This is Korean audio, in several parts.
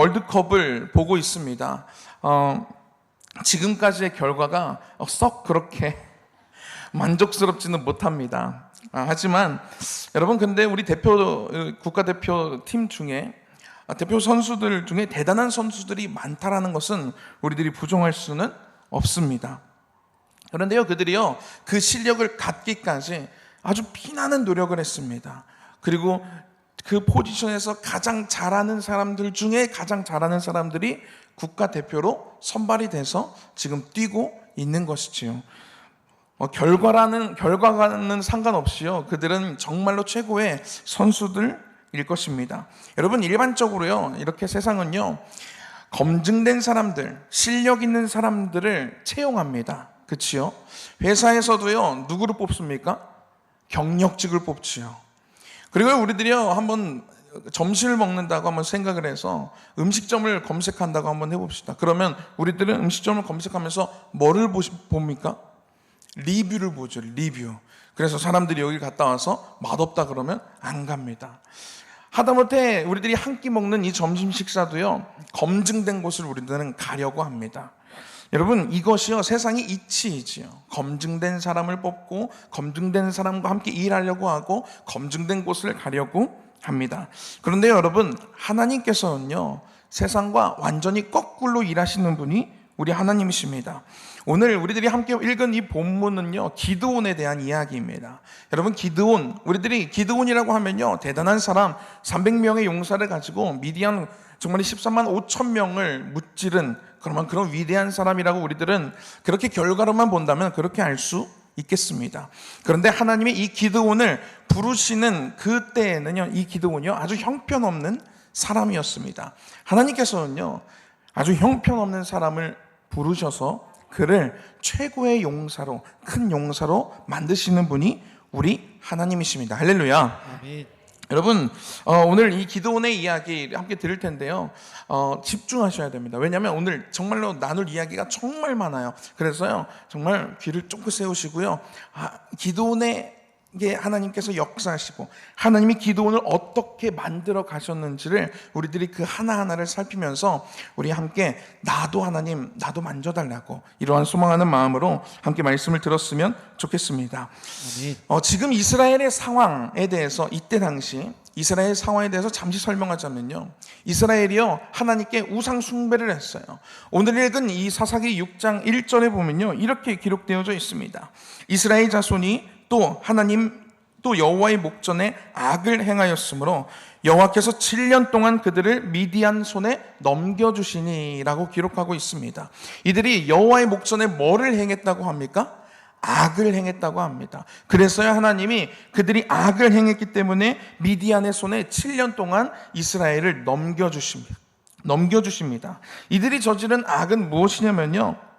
월드컵을 보고 있습니다. 지금까지의 결과가 썩 그렇게 만족스럽지는 못합니다. 하지만 여러분, 근데 우리 국가대표 팀 중에 대표 선수들 중에 대단한 선수들이 많다라는 것은 우리들이 부정할 수는 없습니다. 그런데요, 그들이요 그 실력을 갖기까지 아주 피나는 노력을 했습니다. 그리고 그 포지션에서 가장 잘하는 사람들 중에 가장 잘하는 사람들이 국가대표로 선발이 돼서 지금 뛰고 있는 것이지요. 결과와는 상관없이요, 그들은 정말로 최고의 선수들일 것입니다. 여러분, 일반적으로요 이렇게 세상은요 검증된 사람들, 실력 있는 사람들을 채용합니다. 그치요? 회사에서도요 누구를 뽑습니까? 경력직을 뽑지요. 그리고 우리들이요 한번 점심을 먹는다고 한번 생각을 해서 음식점을 검색한다고 한번 해봅시다. 그러면 우리들은 음식점을 검색하면서 뭐를 봅니까? 리뷰를 보죠. 리뷰. 그래서 사람들이 여기 갔다 와서 맛없다 그러면 안 갑니다. 하다못해 우리들이 한 끼 먹는 이 점심 식사도요 검증된 곳을 우리들은 가려고 합니다. 여러분, 이것이요 세상의 이치이지요. 검증된 사람을 뽑고 검증된 사람과 함께 일하려고 하고 검증된 곳을 가려고 합니다. 그런데 여러분, 하나님께서는요 세상과 완전히 거꾸로 일하시는 분이 우리 하나님이십니다. 오늘 우리들이 함께 읽은 이 본문은요 기드온에 대한 이야기입니다. 여러분, 우리들이 기드온이라고 하면요 대단한 사람, 300명의 용사를 가지고 미디안 정말 13만 5천 명을 무찌른 그런 위대한 사람이라고 우리들은 그렇게 결과로만 본다면 그렇게 알 수 있겠습니다. 그런데 하나님이 이 기드온을 부르시는 그때에는요 이 기드온이요 아주 형편없는 사람이었습니다. 하나님께서는요 아주 형편없는 사람을 부르셔서 그를 최고의 용사로, 큰 용사로 만드시는 분이 우리 하나님이십니다. 할렐루야. 아멘. 여러분, 오늘 이 기드온의 이야기 함께 들을 텐데요 집중하셔야 됩니다. 왜냐하면 오늘 정말로 나눌 이야기가 정말 많아요. 그래서요 정말 귀를 쫑긋 세우시고요, 기드온의 하나님께서 역사하시고 하나님이 기드온을 어떻게 만들어 가셨는지를 우리들이 그 하나하나를 살피면서 우리 함께 나도 하나님, 나도 만져달라고 이러한 소망하는 마음으로 함께 말씀을 들었으면 좋겠습니다. 지금 이스라엘의 상황에 대해서, 이때 당시 이스라엘 상황에 대해서 잠시 설명하자면요, 이스라엘이요 하나님께 우상 숭배를 했어요. 오늘 읽은 이 사사기 6장 1절에 보면요 이렇게 기록되어져 있습니다. 이스라엘 자손이 또 여호와의 목전에 악을 행하였으므로 여호와께서 7년 동안 그들을 미디안 손에 넘겨주시니라고 기록하고 있습니다. 이들이 여호와의 목전에 뭐를 행했다고 합니까? 악을 행했다고 합니다. 그래서야 하나님이 그들이 악을 행했기 때문에 미디안의 손에 7년 동안 이스라엘을 넘겨주십니다. 이들이 저지른 악은 무엇이냐면요,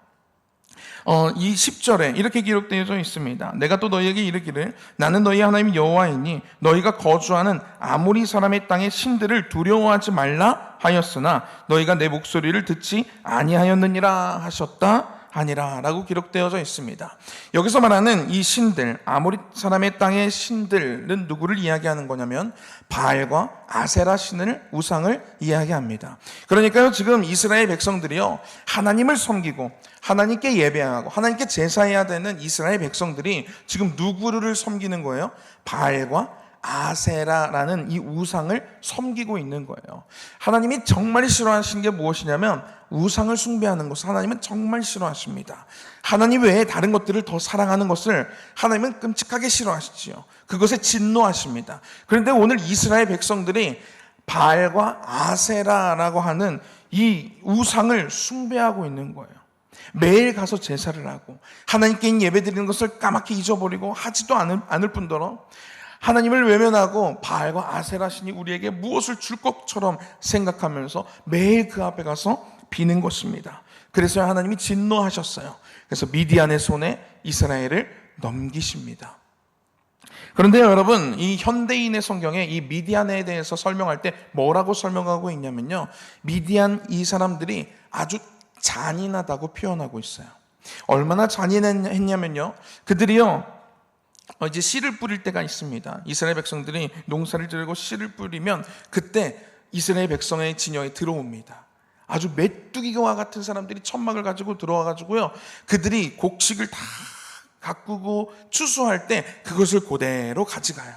이 10절에 이렇게 기록되어 있습니다. 내가 또 너희에게 이르기를 나는 너희 하나님 여호와이니 너희가 거주하는 아모리 사람의 땅의 신들을 두려워하지 말라 하였으나 너희가 내 목소리를 듣지 아니하였느니라 하셨다 아니라 라고 기록되어져 있습니다. 여기서 말하는 이 신들, 아모리 사람의 땅의 신들은 누구를 이야기하는 거냐면 바알과 아세라 신을, 우상을 이야기합니다. 그러니까요 지금 이스라엘 백성들이요 하나님을 섬기고 하나님께 예배하고 하나님께 제사해야 되는 이스라엘 백성들이 지금 누구를 섬기는 거예요? 바알과 아세라라는 이 우상을 섬기고 있는 거예요. 하나님이 정말 싫어하시는 게 무엇이냐면 우상을 숭배하는 것을 하나님은 정말 싫어하십니다. 하나님 외에 다른 것들을 더 사랑하는 것을 하나님은 끔찍하게 싫어하시지요. 그것에 진노하십니다. 그런데 오늘 이스라엘 백성들이 바알과 아세라라고 하는 이 우상을 숭배하고 있는 거예요. 매일 가서 제사를 하고 하나님께 예배드리는 것을 까맣게 잊어버리고 하지도 않을 뿐더러 하나님을 외면하고 바알과 아세라 신이 우리에게 무엇을 줄 것처럼 생각하면서 매일 그 앞에 가서 비는 것입니다. 그래서 하나님이 진노하셨어요. 그래서 미디안의 손에 이스라엘을 넘기십니다. 그런데 여러분, 이 현대인의 성경에 이 미디안에 대해서 설명할 때 뭐라고 설명하고 있냐면요, 미디안 이 사람들이 아주 잔인하다고 표현하고 있어요. 얼마나 잔인했냐면요, 그들이요 이제 씨를 뿌릴 때가 있습니다. 이스라엘 백성들이 농사를 지르고 씨를 뿌리면 그때 이스라엘 백성의 진영에 들어옵니다. 아주 메뚜기와 같은 사람들이 천막을 가지고 들어와 가지고요, 그들이 곡식을 다 가꾸고 추수할 때 그것을 그대로 가져가요.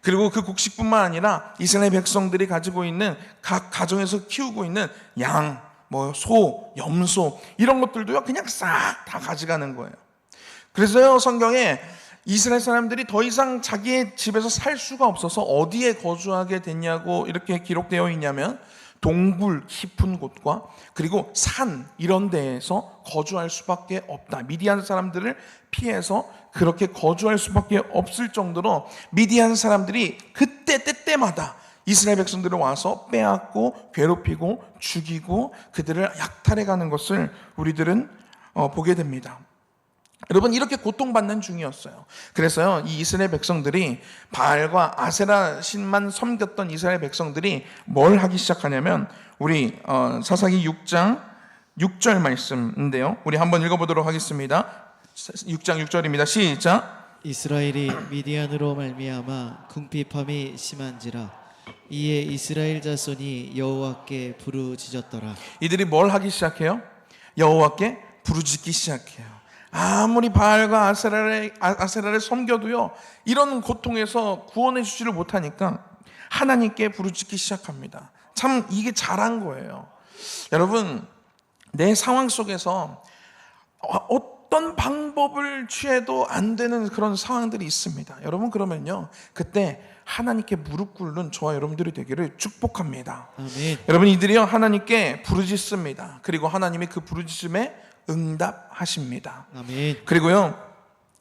그리고 그 곡식뿐만 아니라 이스라엘 백성들이 가지고 있는 각 가정에서 키우고 있는 양, 소, 염소 이런 것들도요 그냥 싹 다 가져가는 거예요. 그래서요 성경에 이스라엘 사람들이 더 이상 자기의 집에서 살 수가 없어서 어디에 거주하게 됐냐고 이렇게 기록되어 있냐면, 동굴 깊은 곳과 그리고 산 이런 데에서 거주할 수밖에 없다. 미디안 사람들을 피해서 그렇게 거주할 수밖에 없을 정도로 미디안 사람들이 그때 때때마다 이스라엘 백성들을 와서 빼앗고 괴롭히고 죽이고 그들을 약탈해가는 것을 우리들은 보게 됩니다. 여러분, 이렇게 고통받는 중이었어요. 그래서요 이 이스라엘 백성들이 바알과 아세라 신만 섬겼던 이스라엘 백성들이 뭘 하기 시작하냐면, 우리 사사기 6장 6절 말씀인데요, 우리 한번 읽어보도록 하겠습니다. 6장 6절입니다. 시작. 이스라엘이 미디안으로 말미암아 궁핍함이 심한지라 이에 이스라엘 자손이 여호와께 부르짖었더라. 이들이 뭘 하기 시작해요? 여호와께 부르짖기 시작해요. 아무리 바알과 아세라를 섬겨도요 이런 고통에서 구원해 주지를 못하니까 하나님께 부르짖기 시작합니다. 참 이게 잘한 거예요. 여러분, 내 상황 속에서 어떤 방법을 취해도 안 되는 그런 상황들이 있습니다. 여러분, 그러면요 그때 하나님께 무릎 꿇는 저와 여러분들이 되기를 축복합니다. 아멘. 여러분, 이들이요 하나님께 부르짖습니다. 그리고 하나님이 그 부르짖음에 응답하십니다. 아멘. 그리고요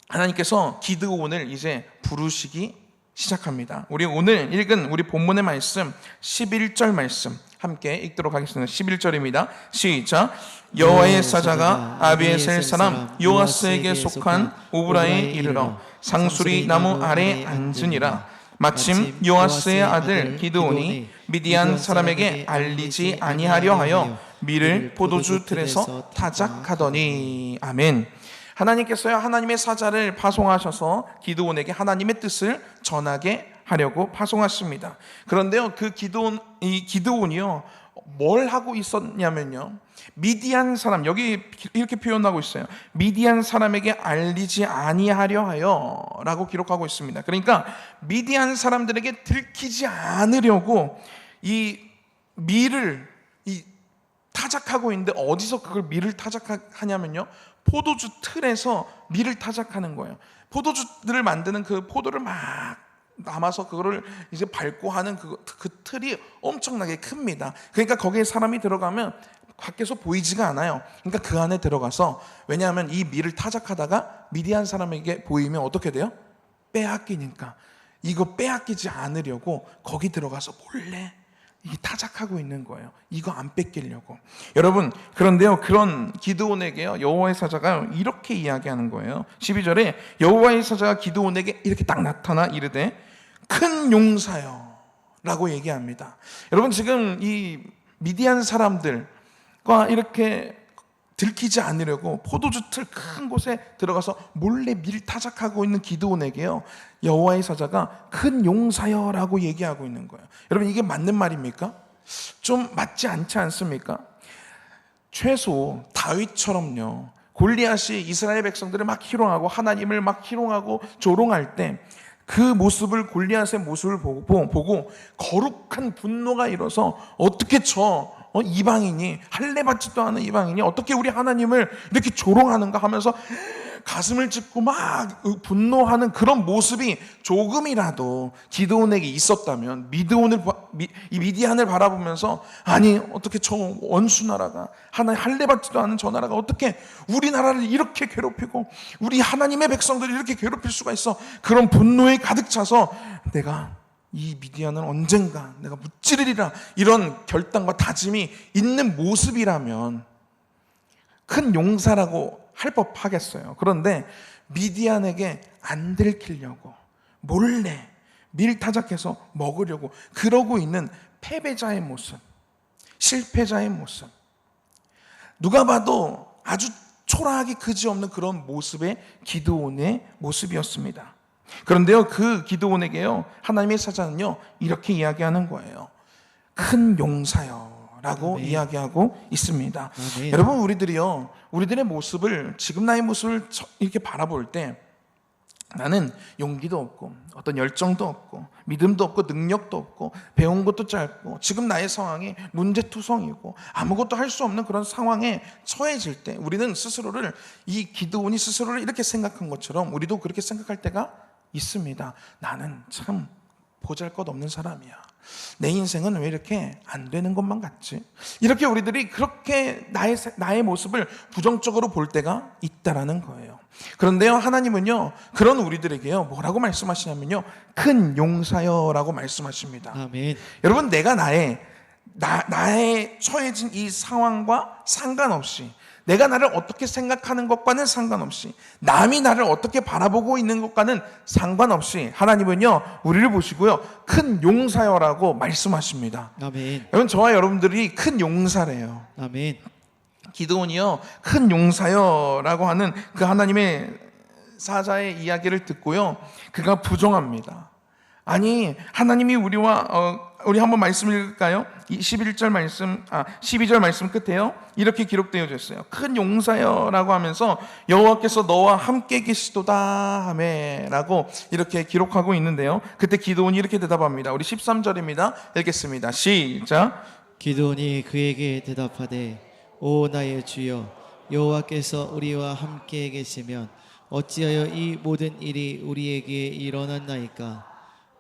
하나님께서 기드온을 이제 부르시기 시작합니다. 우리 오늘 읽은 우리 본문의 말씀 11절 말씀 함께 읽도록 하겠습니다. 11절입니다. 시작. 여호와의 사자가 아비에셀 사람 요아스에게 속한 오브라에 이르러 상수리 나무 아래 앉으니라. 마침 요아스의 아들 기드온이 미디안 사람에게 알리지 아니하려 하여 밀을 포도주 틀에서 타작하더니. 아멘. 하나님께서요 하나님의 사자를 파송하셔서 기드온에게 하나님의 뜻을 전하게 하려고 파송하십니다. 그런데요 그 기드온이요 뭘 하고 있었냐면요, 미디안 사람, 여기 이렇게 표현하고 있어요. 미디안 사람에게 알리지 아니하려 하여 라고 기록하고 있습니다. 그러니까 미디안 사람들에게 들키지 않으려고 이 밀을 타작하고 있는데, 어디서 그걸 밀을 타작하냐면요 포도주 틀에서 밀을 타작하는 거예요. 포도주를 만드는 그 포도를 막 남아서 그거를 이제 밟고 하는 그 틀이 엄청나게 큽니다. 그러니까 거기에 사람이 들어가면 밖에서 보이지가 않아요. 그러니까 그 안에 들어가서, 왜냐하면 이 밀을 타작하다가 미디안 사람에게 보이면 어떻게 돼요? 빼앗기니까. 이거 빼앗기지 않으려고 거기 들어가서 몰래 이게 타작하고 있는 거예요. 이거 안 뺏기려고. 여러분, 그런데요 그런 기드온에게요 여호와의 사자가 이렇게 이야기하는 거예요. 12절에 여호와의 사자가 기드온에게 이렇게 딱 나타나 이르되 큰 용사여 라고 얘기합니다. 여러분, 지금 이 미디안 사람들과 이렇게 들키지 않으려고 포도주 틀 큰 곳에 들어가서 몰래 밀 타작하고 있는 기드온에게요 여호와의 사자가 큰 용사여라고 얘기하고 있는 거예요. 여러분, 이게 맞는 말입니까? 좀 맞지 않지 않습니까? 최소 다윗처럼요 골리앗이 이스라엘 백성들을 막 희롱하고 하나님을 막 희롱하고 조롱할 때 그 모습을, 골리앗의 모습을 보고 거룩한 분노가 일어서 어떻게 이방인이, 할례받지도 않은 이방인이 어떻게 우리 하나님을 이렇게 조롱하는가 하면서 가슴을 찢고 막 분노하는 그런 모습이 조금이라도 기드온에게 있었다면, 이 미디안을 바라보면서 아니 어떻게 저 원수 나라가, 하나님 할례받지도 않은 저 나라가 어떻게 우리나라를 이렇게 괴롭히고 우리 하나님의 백성들을 이렇게 괴롭힐 수가 있어, 그런 분노에 가득 차서 내가 이 미디안은 언젠가 내가 무찌르리라, 이런 결단과 다짐이 있는 모습이라면 큰 용사라고 할 법하겠어요. 그런데 미디안에게 안 들키려고 몰래 밀타작해서 먹으려고 그러고 있는 패배자의 모습, 실패자의 모습, 누가 봐도 아주 초라하기 그지없는 그런 모습의 기드온의 모습이었습니다. 그런데요 그 기드온에게요 하나님의 사자는요 이렇게 이야기하는 거예요. 큰 용사여라고 아멘. 이야기하고 있습니다. 아멘. 여러분, 우리들의 모습을, 지금 나의 모습을 이렇게 바라볼 때 나는 용기도 없고 어떤 열정도 없고 믿음도 없고 능력도 없고 배운 것도 짧고 지금 나의 상황이 문제투성이고 아무것도 할 수 없는 그런 상황에 처해질 때 우리는 스스로를, 이 기드온이 스스로를 이렇게 생각한 것처럼 우리도 그렇게 생각할 때가 있습니다. 나는 참 보잘것없는 사람이야. 내 인생은 왜 이렇게 안 되는 것만 같지? 이렇게 우리들이 그렇게 나의 모습을 부정적으로 볼 때가 있다라는 거예요. 그런데요, 하나님은요, 그런 우리들에게요, 뭐라고 말씀하시냐면요, 큰 용사여라고 말씀하십니다. 아멘. 여러분, 내가 나의 처해진 이 상황과 상관없이, 내가 나를 어떻게 생각하는 것과는 상관없이, 남이 나를 어떻게 바라보고 있는 것과는 상관없이 하나님은요, 우리를 보시고요, 큰 용사여라고 말씀하십니다. 아멘. 여러분, 저와 여러분들이 큰 용사래요. 아멘. 기드온이요, 큰 용사여라고 하는 그 하나님의 사자의 이야기를 듣고요, 그가 부정합니다. 아니, 하나님이 우리 한번 말씀 읽을까요? 12절 말씀 끝에요, 이렇게 기록되어 있어요. 큰 용사여라고 하면서 여호와께서 너와 함께 계시도다 하매라고 이렇게 기록하고 있는데요, 그때 기드온이 이렇게 대답합니다. 우리 13절입니다. 읽겠습니다. 시작. 기드온이 그에게 대답하되 오 나의 주여 여호와께서 우리와 함께 계시면 어찌하여 이 모든 일이 우리에게 일어났나이까?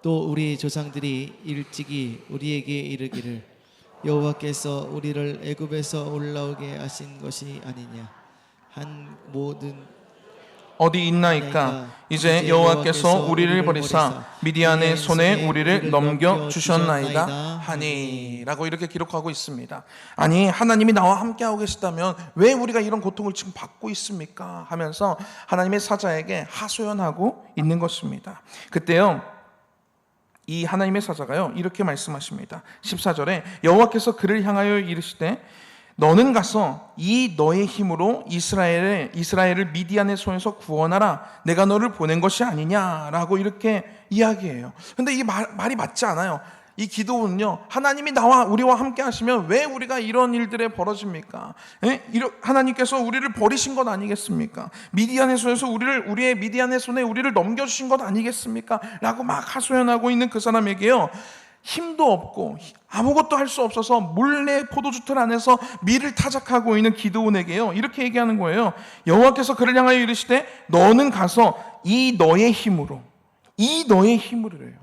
또 우리 조상들이 일찍이 우리에게 이르기를 여호와께서 우리를 애굽에서 올라오게 하신 것이 아니냐 한 모든 어디 있나이까? 이제 여호와께서 우리를 버리사 미디안의 손에 우리를 넘겨 주셨나이다 하니 라고 이렇게 기록하고 있습니다. 아니, 하나님이 나와 함께하고 계시다면 왜 우리가 이런 고통을 지금 받고 있습니까? 하면서 하나님의 사자에게 하소연하고 있는 것입니다. 그때요, 이 하나님의 사자가요, 이렇게 말씀하십니다. 14절에 여호와께서 그를 향하여 이르시되 너는 가서 이 너의 힘으로 이스라엘을 미디안의 손에서 구원하라. 내가 너를 보낸 것이 아니냐라고 이렇게 이야기해요. 근데 이 말이 맞지 않아요. 이 기도는요, 하나님이 우리와 함께 하시면 왜 우리가 이런 일들에 벌어집니까? 하나님께서 우리를 버리신 것 아니겠습니까? 미디안의 손에서 우리의 미디안의 손에 우리를 넘겨주신 것 아니겠습니까? 라고 막 하소연하고 있는 그 사람에게요, 힘도 없고 아무것도 할 수 없어서 몰래 포도주틀 안에서 밀을 타작하고 있는 기드온에게요, 이렇게 얘기하는 거예요. 여호와께서 그를 향하여 이르시되 너는 가서 이 너의 힘으로 해요.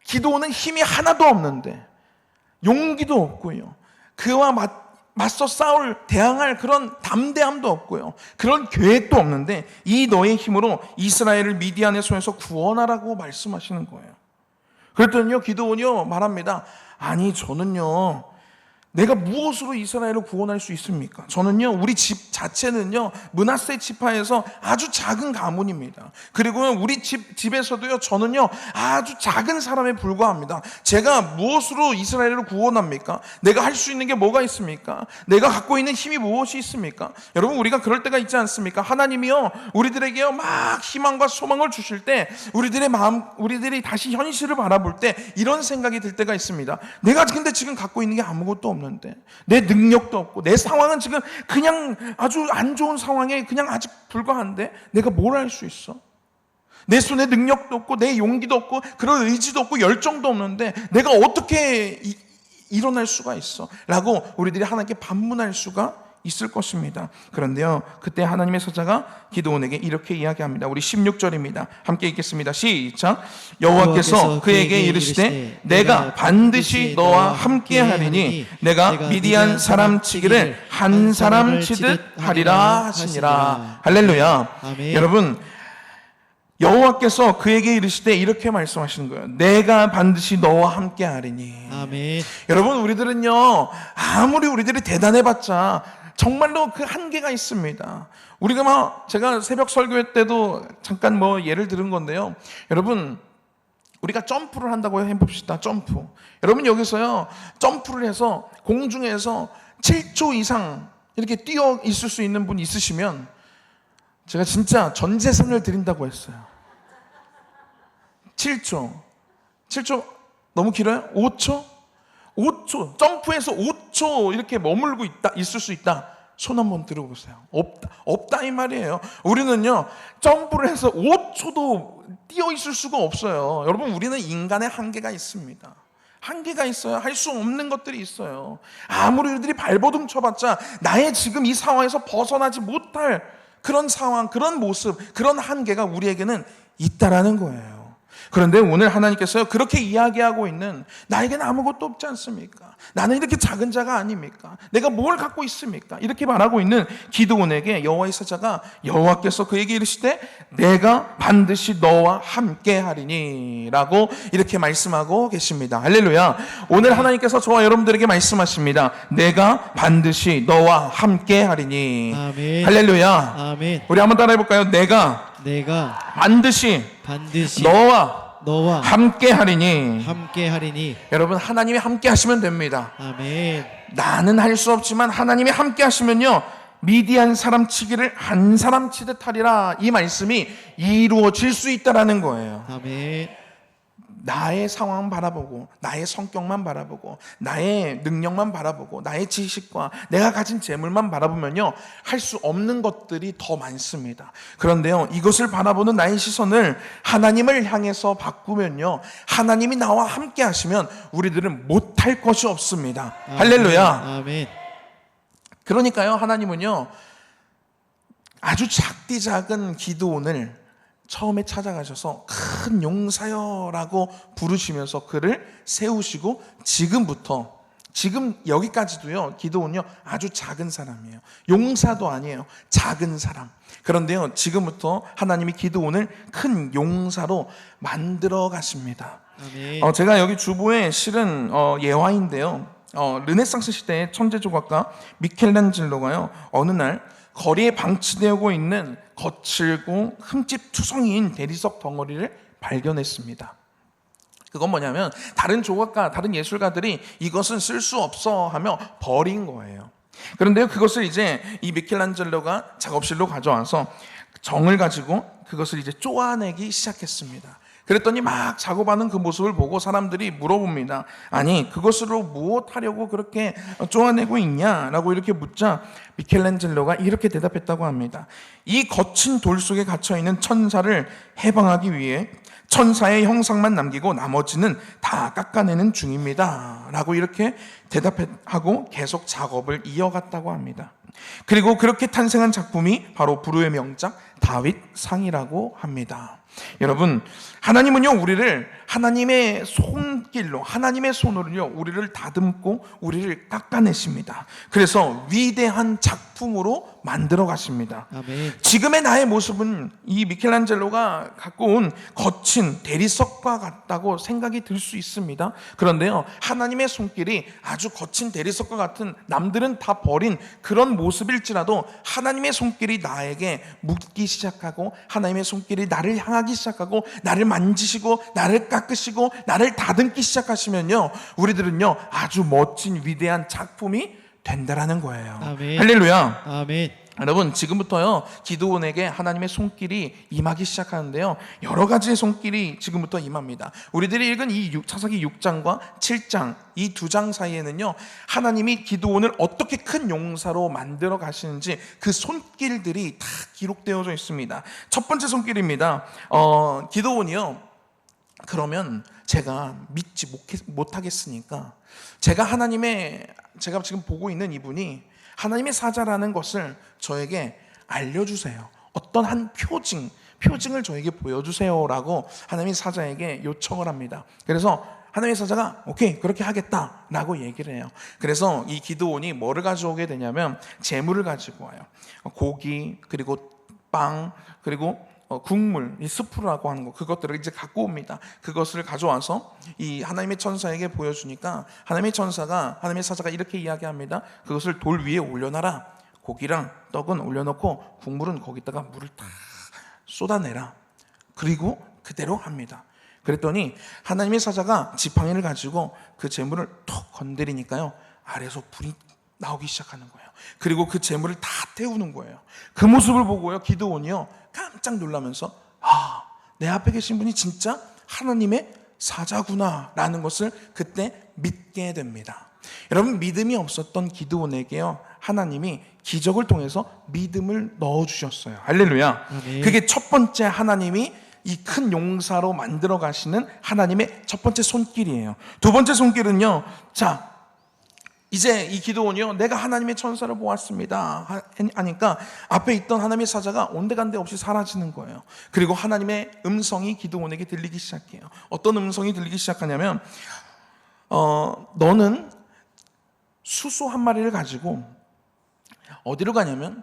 기드온은 힘이 하나도 없는데, 용기도 없고요, 그와 맞서 대항할 그런 담대함도 없고요, 그런 계획도 없는데 이 너의 힘으로 이스라엘을 미디안의 손에서 구원하라고 말씀하시는 거예요. 그랬더니요, 기드온이요 말합니다. 아니, 저는요, 내가 무엇으로 이스라엘을 구원할 수 있습니까? 저는요, 우리 집 자체는요, 므낫세 지파에서 아주 작은 가문입니다. 그리고 우리 집에서도요, 저는요, 아주 작은 사람에 불과합니다. 제가 무엇으로 이스라엘을 구원합니까? 내가 할 수 있는 게 뭐가 있습니까? 내가 갖고 있는 힘이 무엇이 있습니까? 여러분, 우리가 그럴 때가 있지 않습니까? 하나님이요, 우리들에게요, 막 희망과 소망을 주실 때 우리들이 다시 현실을 바라볼 때 이런 생각이 들 때가 있습니다. 내가 근데 지금 갖고 있는 게 아무것도 없는데, 내 능력도 없고 내 상황은 지금 그냥 아주 안 좋은 상황에 그냥 아직 불과한데 내가 뭘 할 수 있어? 내 손에 능력도 없고 내 용기도 없고 그런 의지도 없고 열정도 없는데 내가 어떻게 일어날 수가 있어? 라고 우리들이 하나님께 반문할 수가 있을 것입니다. 그런데요, 그때 하나님의 사자가 기드온에게 이렇게 이야기합니다. 우리 16절입니다. 함께 읽겠습니다. 시작. 여호와께서 그에게 이르시되 내가 반드시 너와 함께 하리니 내가 미디안 사람 치기를 한 사람 치듯 하리라 하시니라. 할렐루야. 아멘. 여러분, 여호와께서 그에게 이르시되 이렇게 말씀하시는 거예요. 내가 반드시 너와 함께 하리니. 아멘. 여러분, 우리들은요, 아무리 우리들이 대단해봤자 정말로 그 한계가 있습니다. 제가 새벽 설교 때도 잠깐 예를 들은 건데요, 여러분, 우리가 점프를 한다고 해봅시다. 점프. 여러분, 여기서요, 점프를 해서 공중에서 7초 이상 이렇게 뛰어 있을 수 있는 분 있으시면 제가 진짜 전 재산을 드린다고 했어요. 7초 너무 길어요? 5초? 5초, 점프해서 5초 이렇게 머물고 있을 수 있다. 손 한번 들어보세요. 없다 이 말이에요. 우리는요, 점프를 해서 5초도 뛰어 있을 수가 없어요. 여러분, 우리는 인간의 한계가 있습니다. 한계가 있어요. 할 수 없는 것들이 있어요. 아무리 우리들이 발버둥 쳐봤자 나의 지금 이 상황에서 벗어나지 못할 그런 상황, 그런 모습, 그런 한계가 우리에게는 있다라는 거예요. 그런데 오늘 하나님께서요, 그렇게 이야기하고 있는, 나에게는 아무것도 없지 않습니까? 나는 이렇게 작은 자가 아닙니까? 내가 뭘 갖고 있습니까? 이렇게 말하고 있는 기드온에게 여호와의 사자가, 여호와께서 그에게 이르시되 내가 반드시 너와 함께 하리니 라고 이렇게 말씀하고 계십니다. 할렐루야. 오늘 하나님께서 저와 여러분들에게 말씀하십니다. 내가 반드시 너와 함께 하리니. 아멘. 할렐루야. 아멘. 우리 한번 따라해 볼까요? 내가 반드시 너와 함께 하리니. 여러분, 하나님이 함께 하시면 됩니다. 아멘. 나는 할 수 없지만 하나님이 함께 하시면요, 미디안 사람 치기를 한 사람 치듯 하리라. 이 말씀이 이루어질 수 있다라는 거예요. 아멘. 나의 상황 바라보고, 나의 성격만 바라보고, 나의 능력만 바라보고, 나의 지식과 내가 가진 재물만 바라보면요, 할 수 없는 것들이 더 많습니다. 그런데요, 이것을 바라보는 나의 시선을 하나님을 향해서 바꾸면요, 하나님이 나와 함께 하시면 우리들은 못할 것이 없습니다. 아멘. 할렐루야. 아멘. 그러니까요, 하나님은요, 아주 작디 작은 기드온을 처음에 찾아가셔서 큰 용사여라고 부르시면서 그를 세우시고, 지금 여기까지도요, 기드온요, 아주 작은 사람이에요. 용사도 아니에요. 작은 사람. 그런데요, 지금부터 하나님이 기드온을 큰 용사로 만들어 가십니다. 아멘. 제가 여기 주보에 실은 예화인데요, 르네상스 시대의 천재 조각가 미켈란젤로가요, 어느 날 거리에 방치되고 있는 거칠고 흠집투성이인 대리석 덩어리를 발견했습니다. 그건 뭐냐면, 다른 조각가, 다른 예술가들이 이것은 쓸 수 없어 하며 버린 거예요. 그런데 그것을 이제 이 미켈란젤로가 작업실로 가져와서 정을 가지고 그것을 이제 쪼아내기 시작했습니다. 그랬더니 막 작업하는 그 모습을 보고 사람들이 물어봅니다. 아니, 그것으로 무엇 하려고 그렇게 쪼아내고 있냐라고 이렇게 묻자 미켈란젤로가 이렇게 대답했다고 합니다. 이 거친 돌 속에 갇혀있는 천사를 해방하기 위해 천사의 형상만 남기고 나머지는 다 깎아내는 중입니다 라고 이렇게 대답하고 계속 작업을 이어갔다고 합니다. 그리고 그렇게 탄생한 작품이 바로 불후의 명작 다윗상이라고 합니다. 여러분, 하나님은요, 우리를 하나님의 손길로, 하나님의 손으로요, 우리를 다듬고 우리를 깎아내십니다. 그래서 위대한 작품으로 만들어 가십니다. 아멘. 지금의 나의 모습은 이 미켈란젤로가 갖고 온 거친 대리석과 같다고 생각이 들 수 있습니다. 그런데요, 하나님의 손길이 아주 거친 대리석과 같은, 남들은 다 버린 그런 모습일지라도 하나님의 손길이 나에게 묻기 시작하고, 하나님의 손길이 나를 향하기 시작하고, 나를 만지시고 나를 깎으시고 나를 다듬기 시작하시면요, 우리들은요, 아주 멋진 위대한 작품이 된다라는 거예요. 아멘. 할렐루야. 아멘. 여러분, 지금부터요, 기드온에게 하나님의 손길이 임하기 시작하는데요, 여러 가지의 손길이 지금부터 임합니다. 우리들이 읽은 이 차사기 6장과 7장, 이 두 장 사이에는요, 하나님이 기드온을 어떻게 큰 용사로 만들어 가시는지 그 손길들이 다 기록되어져 있습니다. 첫 번째 손길입니다. 기드온이요, 그러면 제가 믿지 못하겠으니까 제가 지금 보고 있는 이분이 하나님의 사자라는 것을 저에게 알려주세요. 어떤 한 표징을 저에게 보여주세요라고 하나님의 사자에게 요청을 합니다. 그래서 하나님의 사자가 오케이, 그렇게 하겠다라고 얘기를 해요. 그래서 이 기드온이 뭐를 가져오게 되냐면 재물을 가지고 와요. 고기, 그리고 빵, 그리고 국물, 이 스프라고 하는 거, 그것들을 이제 갖고 옵니다. 그것을 가져와서 이 하나님의 천사에게 보여주니까 하나님의 사자가 이렇게 이야기합니다. 그것을 돌 위에 올려놔라. 고기랑 떡은 올려놓고 국물은 거기다가 물을 다 쏟아내라. 그리고 그대로 합니다. 그랬더니 하나님의 사자가 지팡이를 가지고 그 재물을 톡 건드리니까요, 아래에서 불이 나오기 시작하는 거예요. 그리고 그 재물을 다 태우는 거예요. 그 모습을 보고요, 기드온이요, 깜짝 놀라면서, 내 앞에 계신 분이 진짜 하나님의 사자구나 라는 것을 그때 믿게 됩니다. 여러분, 믿음이 없었던 기드온에게요, 하나님이 기적을 통해서 믿음을 넣어주셨어요. 할렐루야. 아멘. 그게 첫 번째, 하나님이 이 큰 용사로 만들어 가시는 하나님의 첫 번째 손길이에요. 두 번째 손길은요, 자, 이제 이 기드온이요, 내가 하나님의 천사를 보았습니다 하니까 앞에 있던 하나님의 사자가 온데간데 없이 사라지는 거예요. 그리고 하나님의 음성이 기드온에게 들리기 시작해요. 어떤 음성이 들리기 시작하냐면, 너는 수소 한 마리를 가지고 어디로 가냐면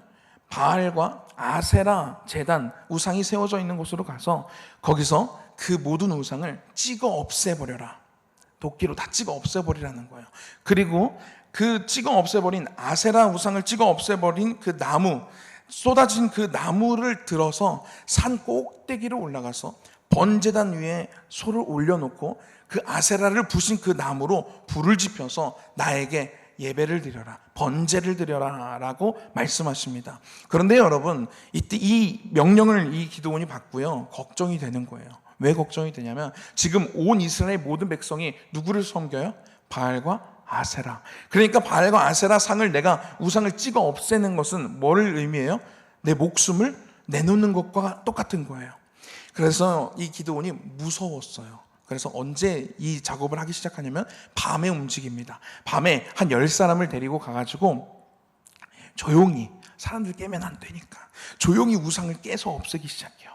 바알과 아세라 제단 우상이 세워져 있는 곳으로 가서 거기서 그 모든 우상을 찍어 없애버려라. 도끼로 다 찍어 없애버리라는 거예요. 그리고 그 찍어 없애버린 아세라 우상을 찍어 없애버린 그 나무, 쏟아진 그 나무를 들어서 산 꼭대기로 올라가서 번제단 위에 소를 올려놓고 그 아세라를 부신 그 나무로 불을 지펴서 나에게 예배를 드려라, 번제를 드려라 라고 말씀하십니다. 그런데 여러분, 이때 이 명령을 이 기드온이 받고요, 걱정이 되는 거예요. 왜 걱정이 되냐면 지금 온 이스라엘 모든 백성이 누구를 섬겨요? 바알과 아세라. 그러니까 바알과 아세라 상을, 내가 우상을 찍어 없애는 것은 뭐를 의미해요? 내 목숨을 내놓는 것과 똑같은 거예요. 그래서 이 기드온이 무서웠어요. 그래서 언제 이 작업을 하기 시작하냐면 밤에 움직입니다. 밤에 한 10사람을 데리고 가가지고 조용히, 사람들 깨면 안 되니까 조용히 우상을 깨서 없애기 시작해요.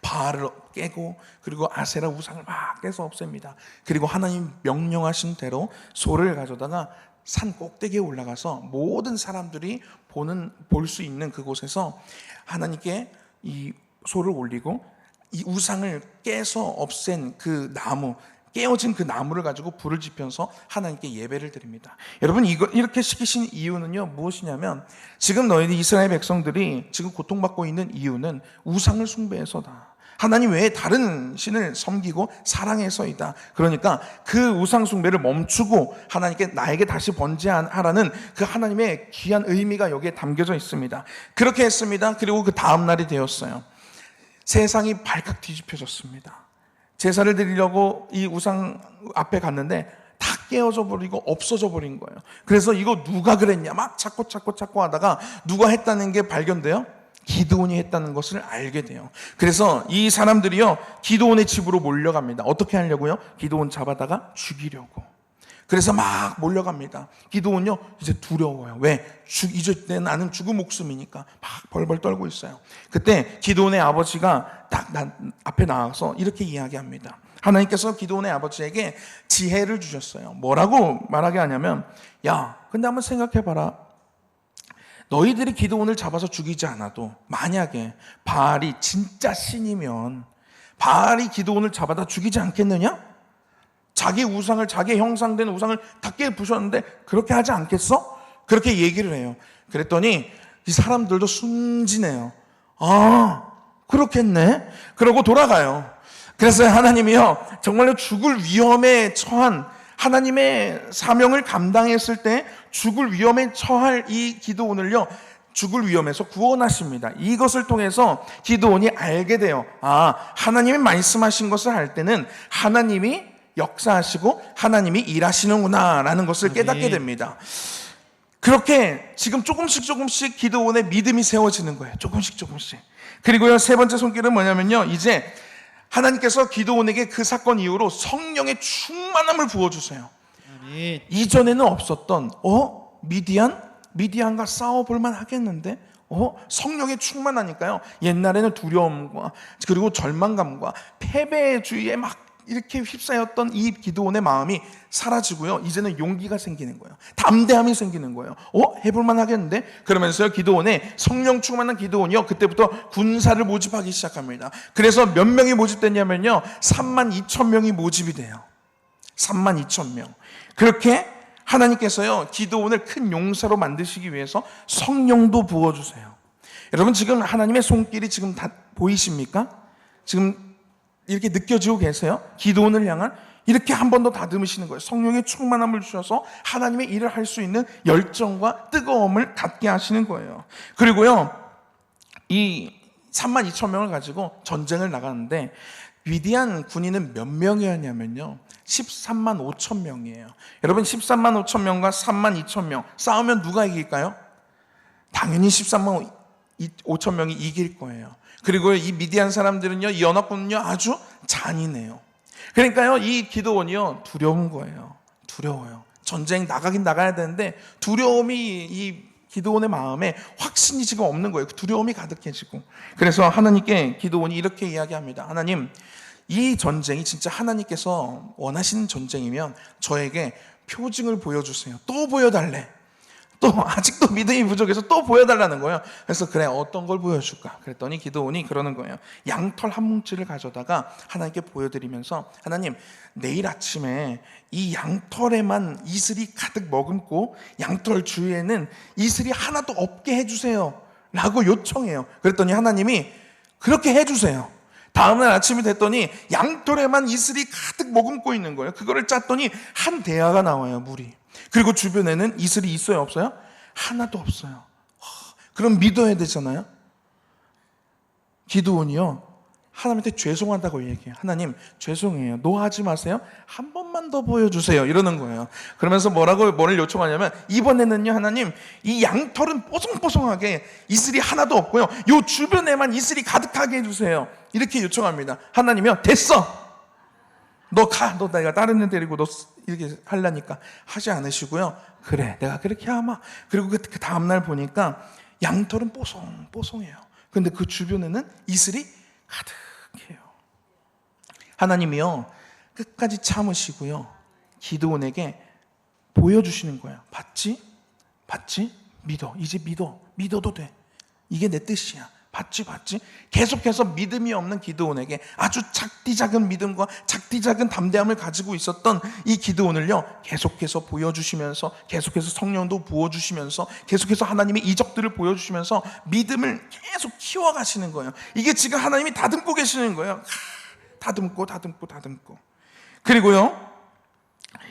바알을 깨고 그리고 아세라 우상을 막 깨서 없앱니다. 그리고 하나님 명령하신 대로 소를 가져다가 산 꼭대기에 올라가서 모든 사람들이 볼 수 있는 그곳에서 하나님께 이 소를 올리고 이 우상을 깨서 없앤 그 나무, 깨어진 그 나무를 가지고 불을 지펴서 하나님께 예배를 드립니다. 여러분, 이렇게 시키신 이유는요, 무엇이냐면 지금 너희들 이스라엘 백성들이 지금 고통받고 있는 이유는 우상을 숭배해서다. 하나님 외에 다른 신을 섬기고 사랑해서이다. 그러니까 그 우상 숭배를 멈추고 하나님께 나에게 다시 번제하라는 그 하나님의 귀한 의미가 여기에 담겨져 있습니다. 그렇게 했습니다. 그리고 그 다음 날이 되었어요. 세상이 발칵 뒤집혀졌습니다. 제사를 드리려고 이 우상 앞에 갔는데 다 깨어져 버리고 없어져 버린 거예요. 그래서 이거 누가 그랬냐 막 찾고 하다가 누가 했다는 게 발견돼요. 기드온이 했다는 것을 알게 돼요. 그래서 이 사람들이요, 기드온의 집으로 몰려갑니다. 어떻게 하려고요? 기드온 잡아다가 죽이려고. 그래서 막 몰려갑니다. 기드온요, 이제 두려워요. 왜? 이제 나는 죽은 목숨이니까 막 벌벌 떨고 있어요. 그때 기드온의 아버지가 딱 앞에 나와서 이렇게 이야기합니다. 하나님께서 기드온의 아버지에게 지혜를 주셨어요. 뭐라고 말하게 하냐면, 야, 근데 한번 생각해봐라. 너희들이 기드온을 잡아서 죽이지 않아도 만약에 바알이 진짜 신이면 바알이 기드온을 잡아다 죽이지 않겠느냐? 자기 우상을, 자기 형상된 우상을 다 깨부셨는데 그렇게 하지 않겠어? 그렇게 얘기를 해요. 그랬더니 이 사람들도 순진해요. 아, 그렇겠네. 그러고 돌아가요. 그래서 하나님이요, 정말로 죽을 위험에 처한, 하나님의 사명을 감당했을 때 죽을 위험에 처할 이 기드온을요, 죽을 위험에서 구원하십니다. 이것을 통해서 기드온이 알게 돼요. 아, 하나님이 말씀하신 것을 할 때는 하나님이 역사하시고 하나님이 일하시는구나 라는 것을 깨닫게 됩니다. 그렇게 지금 조금씩 기드온의 믿음이 세워지는 거예요. 조금씩. 그리고요, 세 번째 손길은 뭐냐면요, 이제 하나님께서 기드온에게 그 사건 이후로 성령의 충만함을 부어주세요. 아멘. 이전에는 없었던 미디안과 싸워볼만 하겠는데 성령에 충만하니까요, 옛날에는 두려움과 그리고 절망감과 패배의 주의에 막 이렇게 휩싸였던 이 기드온의 마음이 사라지고요, 이제는 용기가 생기는 거예요. 담대함이 생기는 거예요. 해볼만 하겠는데? 그러면서 기드온의 성령 충만한 기드온이요, 그때부터 군사를 모집하기 시작합니다. 그래서 몇 명이 모집됐냐면요, 32,000명이 모집이 돼요. 32,000명. 그렇게 하나님께서요, 기드온을 큰 용사로 만드시기 위해서 성령도 부어주세요. 여러분, 지금 하나님의 손길이 지금 다 보이십니까? 지금 이렇게 느껴지고 계세요? 기드온을 향한 이렇게 한 번 더 다듬으시는 거예요. 성령의 충만함을 주셔서 하나님의 일을 할 수 있는 열정과 뜨거움을 갖게 하시는 거예요. 그리고요, 이 32,000명을 가지고 전쟁을 나가는데 위대한 군인은 몇 명이었냐면요, 13만 5천 명이에요. 여러분, 13만 5천 명과 3만 2천 명 싸우면 누가 이길까요? 당연히 13만 5천 명이 이길 거예요. 그리고 이 미디안 사람들은요, 이 연합군은요 아주 잔인해요. 그러니까요, 이 기드온이요 두려운 거예요. 두려워요. 전쟁 나가긴 나가야 되는데 두려움이 이 기드온의 마음에 확신이 지금 없는 거예요. 두려움이 가득해지고. 그래서 하나님께 기드온이 이렇게 이야기합니다. 하나님, 이 전쟁이 진짜 하나님께서 원하시는 전쟁이면 저에게 표징을 보여주세요. 또 보여달래. 또 아직도 믿음이 부족해서 또 보여달라는 거예요. 그래서 그래, 어떤 걸 보여줄까? 그랬더니 기드온이 그러는 거예요. 양털 한 뭉치를 가져다가 하나님께 보여드리면서, 하나님, 내일 아침에 이 양털에만 이슬이 가득 머금고 양털 주위에는 이슬이 하나도 없게 해주세요 라고 요청해요. 그랬더니 하나님이 그렇게 해주세요. 다음날 아침이 됐더니 양털에만 이슬이 가득 머금고 있는 거예요. 그거를 짰더니 한 대야가 나와요, 물이. 그리고 주변에는 이슬이 있어요, 없어요? 하나도 없어요. 그럼 믿어야 되잖아요. 기드온이요, 하나님한테 죄송하다고 얘기해요. 하나님, 죄송해요. 노하지 마세요. 한 번만 더 보여주세요. 이러는 거예요. 그러면서 뭐를 요청하냐면, 이번에는요, 하나님, 이 양털은 뽀송뽀송하게 이슬이 하나도 없고요, 요 주변에만 이슬이 가득하게 해주세요. 이렇게 요청합니다. 하나님이요, 됐어. 너 가. 너 내가 다른 애 데리고 너 이렇게 하려니까. 하지 않으시고요. 그래, 내가 그렇게 하마. 그리고 그 다음날 보니까 양털은 뽀송뽀송해요. 근데 그 주변에는 이슬이 가득해요. 하나님이요, 끝까지 참으시고요, 기드온에게 보여주시는 거예요. 봤지? 믿어. 이제 믿어도 돼. 이게 내 뜻이야. 봤지? 계속해서 믿음이 없는 기드온에게 아주 작디 작은 믿음과 작디 작은 담대함을 가지고 있었던 이 기드온을요, 계속해서 보여주시면서, 계속해서 성령도 부어주시면서, 계속해서 하나님의 이적들을 보여주시면서 믿음을 계속 키워가시는 거예요. 이게 지금 하나님이 다듬고 계시는 거예요. 다듬고. 그리고요,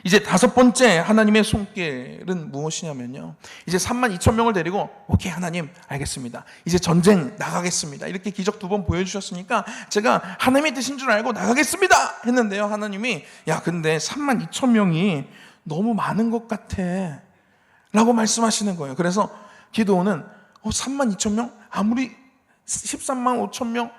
이제 다섯 번째 하나님의 손길은 무엇이냐면요, 이제 3만 2천 명을 데리고, 오케이, 하나님, 알겠습니다. 이제 전쟁 나가겠습니다. 이렇게 기적 2번 보여주셨으니까 제가 하나님의 뜻인 줄 알고 나가겠습니다 했는데요, 하나님이, 야, 근데 3만 2천 명이 너무 많은 것 같아 라고 말씀하시는 거예요. 그래서 기드온은 3만 2천 명? 아무리 13만 5천 명,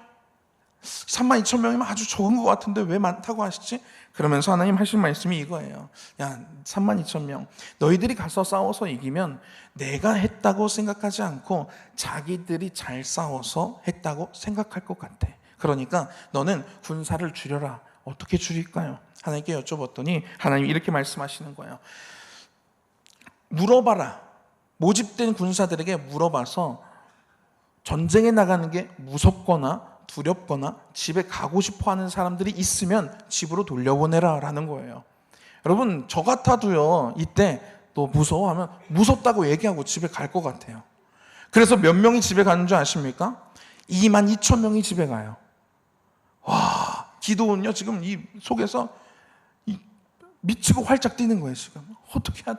3만 2천 명이면 아주 적은 것 같은데 왜 많다고 하시지? 그러면서 하나님 하신 말씀이 이거예요. 야, 3만 2천 명, 너희들이 가서 싸워서 이기면 내가 했다고 생각하지 않고 자기들이 잘 싸워서 했다고 생각할 것 같아. 그러니까 너는 군사를 줄여라. 어떻게 줄일까요? 하나님께 여쭤봤더니 하나님이 이렇게 말씀하시는 거예요. 물어봐라. 모집된 군사들에게 물어봐서 전쟁에 나가는 게 무섭거나 두렵거나 집에 가고 싶어 하는 사람들이 있으면 집으로 돌려보내라 라는 거예요. 여러분, 저 같아도요, 이때 너 무서워하면 무섭다고 얘기하고 집에 갈 것 같아요. 그래서 몇 명이 집에 가는 줄 아십니까? 2만 2천 명이 집에 가요. 와, 기드온요, 지금 이 속에서 미치고 활짝 뛰는 거예요. 지금 어떻게 해야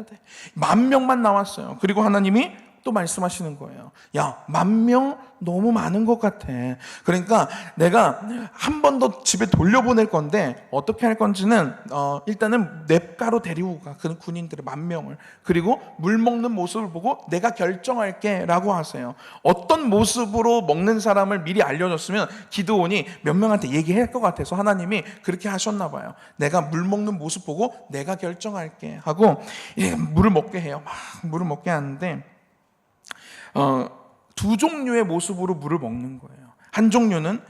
돼? 10,000명만 나왔어요. 그리고 하나님이 또 말씀하시는 거예요. 야, 10,000명 너무 많은 것 같아. 그러니까 내가 한 번 더 집에 돌려보낼 건데 어떻게 할 건지는 일단은 냇가로 데리고 가. 그 군인들의 10,000명을. 그리고 물 먹는 모습을 보고 내가 결정할게 라고 하세요. 어떤 모습으로 먹는 사람을 미리 알려줬으면 기드온이 몇 명한테 얘기할 것 같아서 하나님이 그렇게 하셨나 봐요. 내가 물 먹는 모습 보고 내가 결정할게 하고 물을 먹게 해요. 막 물을 먹게 하는데 두 종류의 모습으로 물을 먹는 거예요. 한 종류는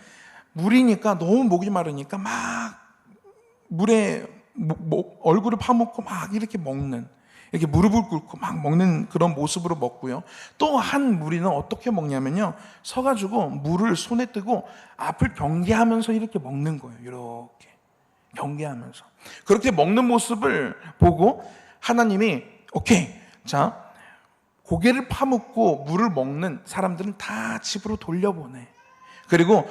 물이니까 너무 목이 마르니까 막 물에 얼굴을 파묻고 막 이렇게 먹는, 이렇게 무릎을 꿇고 막 먹는 그런 모습으로 먹고요. 또 한 무리는 어떻게 먹냐면요, 서가지고 물을 손에 뜨고 앞을 경계하면서 이렇게 먹는 거예요. 이렇게 경계하면서 그렇게 먹는 모습을 보고 하나님이 오케이, 자, 고개를 파묻고 물을 먹는 사람들은 다 집으로 돌려보내. 그리고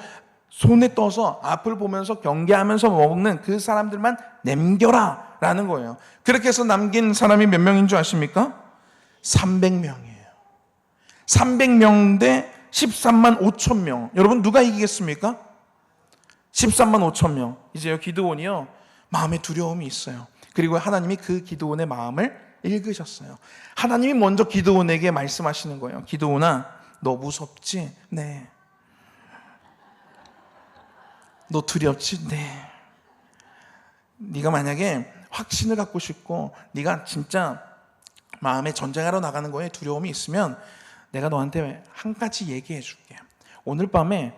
손에 떠서 앞을 보면서 경계하면서 먹는 그 사람들만 남겨라 라는 거예요. 그렇게 해서 남긴 사람이 몇 명인 줄 아십니까? 300명이에요. 300명 대 13만 5천 명. 여러분, 누가 이기겠습니까? 13만 5천 명. 이제요, 기드온이요, 마음에 두려움이 있어요. 그리고 하나님이 그 기드온의 마음을 읽으셨어요. 하나님이 먼저 기드온에게 말씀하시는 거예요. 기드온아, 너 무섭지? 네. 너 두렵지? 네. 네가 만약에 확신을 갖고 싶고 네가 진짜 마음에 전쟁하러 나가는 거에 두려움이 있으면 내가 너한테 한 가지 얘기해 줄게. 오늘 밤에